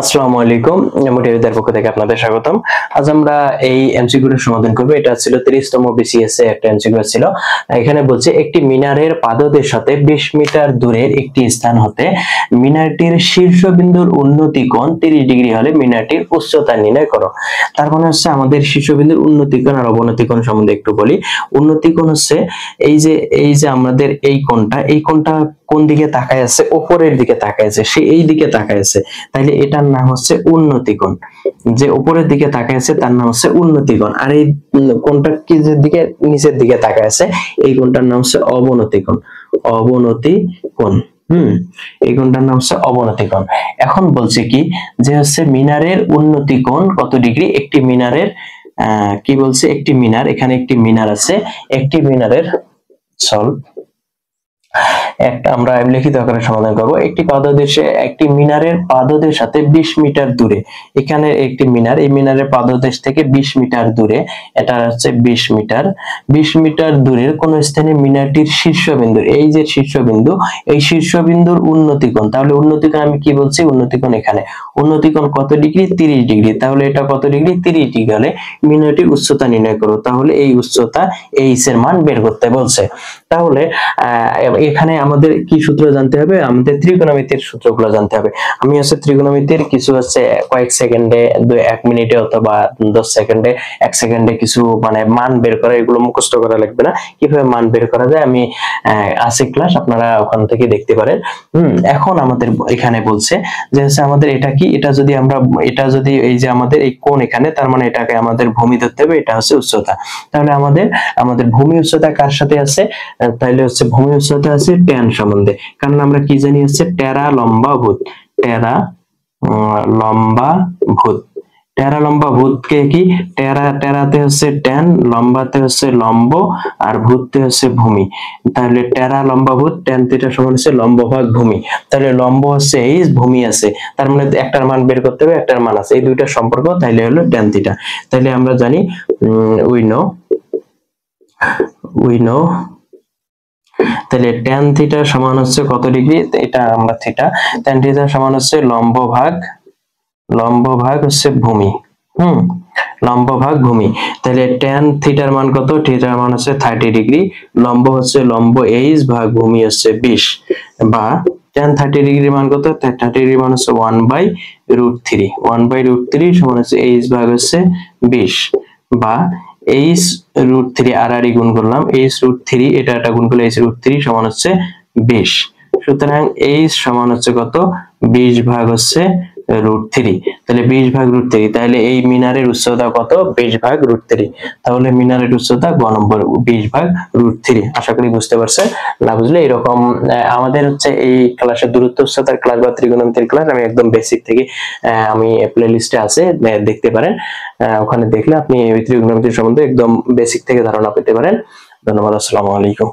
আসসালামু আলাইকুম, মোটিভেটের পক্ষ থেকে আপনাদের স্বাগতম। আজ আমরা এই এমসিকিউর সমাধান করব। এটা ছিল 30তম বিসিএস এ একটা এমসিকিউ ছিল। এখানে বলছে একটি মিনারের পাদদেশ হতে 20 মিটার দূরের একটি স্থান হতে মিনারটির শীর্ষবিন্দুর উন্নতি কোণ 30 ডিগ্রি হলে মিনারটির উচ্চতা নির্ণয় করো। তার মানে হচ্ছে আমাদের শীর্ষবিন্দুর উন্নতি কোণ আর অবনতি কোণ সম্বন্ধে একটু বলি। উন্নতি কোণ হচ্ছে এই যে আমাদের এই কোণটা কোন দিকে তাকায় আছে? উপরের দিকে তাকায় আছে, সে এই দিকে তাকায় আছে, তাইলে এটার নাম হচ্ছে উন্নতি কোণ। যে উপরের দিকে তাকায় আছে তার নাম হচ্ছে উন্নতি কোণ, আর এই কোণটা কি যে দিকে নিচের দিকে তাকায় আছে এই কোণটার নাম হচ্ছে অবনতি কোণ। অবনতি কোণ। এই কোণটার নাম হচ্ছে অবনতি কোণ। এখন বলছে কি যে হচ্ছে মিনারের উন্নতি কোণ কত ডিগ্রি? একটি মিনারের কি বলছে, একটি মিনার, এখানে একটি মিনার আছে, একটি মিনারের একটা আমরা লিখিত আকারে সমাধান করব। একটি মিনারের পাদদেশ সাথে 20 মিটার দূরে, এখানে একটি মিনার, এই মিনারের পাদদেশ থেকে 20 মিটার দূরে, এটা হচ্ছে 20 মিটার, 20 মিটার দূরের কোন স্থানে মিনারটির শীর্ষবিন্দু, এই যে শীর্ষবিন্দু, এই শীর্ষবিন্দুর উন্নতি কোণ। তাহলে উন্নতি কোণ আমি কি বলছি? উন্নতি কোণ এখানে উন্নতি কোণ কত ডিগ্রি? 30 ডিগ্রি। তাহলে এটা কত ডিগ্রি? 30 ডিগ্রি হলে মিনারটির উচ্চতা নির্ণয় করো। তাহলে এই উচ্চতা এইচ এর মান বের করতে বলছে। তাহলে এখানে আমাদের কি সূত্র জানতে হবে? আমাদের ত্রিকোণমিতির সূত্রগুলো জানতে হবে। আমি হচ্ছে ত্রিকোণমিতির কিছু হচ্ছে কয়েক সেকেন্ডে, 1 মিনিটে অথবা 10 সেকেন্ডে, 1 সেকেন্ডে কিছু মানে মান বের করা, এগুলো মুখস্থ করা লাগবে না। কিভাবে মান বের করা যায় আমি আছে ক্লাস, আপনারা ওখান থেকে দেখতে পারেন। এখন আমাদের এখানে বলছে যে হচ্ছে আমাদের এটা কি, এটা যদি এই যে আমাদের এই কোণ এখানে, তার মানে এটাকে আমাদের ভূমি ধরতে হবে, এটা হচ্ছে উচ্চতা। তাহলে আমাদের ভূমি উচ্চতা কার সাথে আছে? তাহলে হচ্ছে ভূমি উচ্চতা আছে ট্যান সম্বন্ধে, কারণ আমরা কি জানি হচ্ছে টেরা লম্বা ভূত। টেরা লম্বা ভূত, টেরা লম্বা ভূতকে কি, টেরাতে হচ্ছে ট্যান, লম্বাতে হচ্ছে লম্ব, আর ভূততে হচ্ছে ভূমি। তাহলে টেরা লম্বা ভূত, ট্যান থিটা সমান হচ্ছে লম্ব ভাগ ভূমি। তাহলে লম্ব হচ্ছে এই, ভূমি আছে, তার মানে একটার মান বের করতে হবে, একটার মান আছে, এই দুইটা সম্পর্ক, তাহলে হলো ট্যান থিটা। তাহলে আমরা জানি উই নো তাহলে ট্যান থিটা সমান হচ্ছে কত ডিগ্রি? এটা আমরা থিটা, ট্যান থিটা সমান হচ্ছে লম্ব ভাগ হচ্ছে ভূমি। লম্ব ভাগ ভূমি। তাহলে ট্যান থিটার মান কত? থিটার মান হচ্ছে 30 ডিগ্রি, লম্ব হচ্ছে লম্ব এইচ ভাগ ভূমি হচ্ছে 20, বা ট্যান 30 ডিগ্রি মান কত? 30 ডিগ্রি মান হচ্ছে 1/√3, 1/√3 সমান হচ্ছে এইচ ভাগ হচ্ছে 20, বা h√3 আর গুণ করলাম, h√3 এটা গুণ করলে h√3 সমান হচ্ছে 20। সুতরাং h সমান হচ্ছে কত? 20 ভাগ হচ্ছে √3। তাহলে 20 ভাগ √3, তাহলে এই মিনারের উচ্চতা কত? 20 ভাগ √3। তাহলে মিনারের উচ্চতা গ নম্বর 20 ভাগ √3। আশা করি বুঝতে পারছেন। না বুঝলে এরকম আমাদের হচ্ছে এই ক্লাসের দূরত্ব উচ্চতার ক্লাস বা ত্রিকোণমিতির ক্লাস আমি একদম বেসিক থেকে আমি প্লে লিস্টে আছে, দেখতে পারেন। ওখানে দেখলে আপনি ত্রিকোণমিতির সম্বন্ধে একদম বেসিক থেকে ধারণা পেতে পারেন। ধন্যবাদ। আসসালামু আলাইকুম।